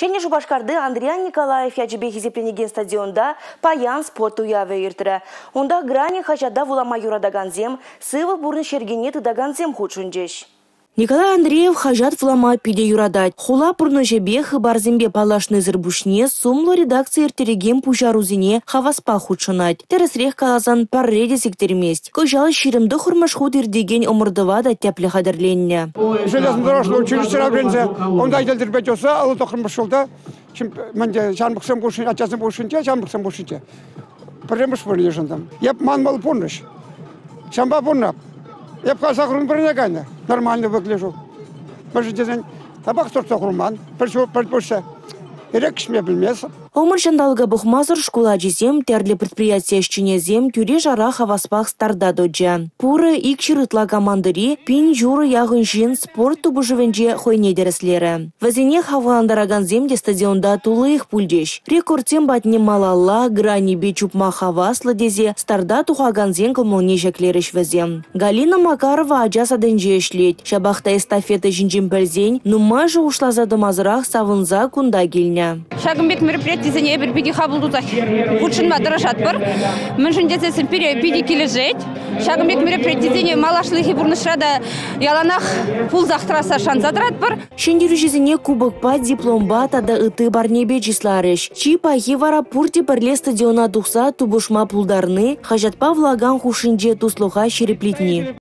Шене Шубашкарды Андриан Николаев яжебе хизепленеген стадионда паян спорт уявы иртірі. Онда грани хачада вулама юрадаганзем, сывы бурны шергене тыдаганзем худшунжеш. Николай Андреев хажат влама пиде юрадать. Хула пурножебе хыбарзембе палашны зырбушне сумло редакция иртереген пужарузине хаваспа худшунать. Тересрех калазан парреде сектерместь. Кожалы ширимды хурмаш худ ирдеген омырдыва да тяпле хадерленне. Железнодорожное училище Раврензе, он дайдельдер бетёса, алу тохрмаш шулда. Менде шанбыксам бушин, ачасым бушинте, шанбыксам бушинте. Премыш пырлежындам. Еп манмал пурныш. Шамба пурнап. Я показал нормально выгляжу. Может, табак торта хурман, причем мне bilmez. Омыр жандалга бұхмазыр школа жезем, тәрлі предприятия шченезем, тюре жара хаваспах старда доджа. Пуры ик шырытла командыри, пин журы яғын жин спорт тубы живенже хойне дәріслері. Вазине хаваландараган земде стадионда тулы их пульдеш. Рекордтен батне малалла, грани бечупма хавасла дезе, старда тухаган зен кылмылне жеклеріш вазем. Галина Макарова ажаса дэнже ешлет. Шабахта эстафета жинжин пэлзень, нума же ушла задымазырах савынза кунда гильня. Шагымбек мероприятие зене бір биди хабылдузах худшынма дырашат бір. Міншін десесін биди кележет. Шагымбек мероприятие зене малашлыхи бурнышрада яланах пулзахтраса шанзадрат бір. Шендеру жезіне кубокпа, дипломба тада ыты барнебе числарыш. Чи пахи вара пурти бірле стадиона тухса тубушма пулдарны, хажатпа влаган хушинже туслуха шереплетни.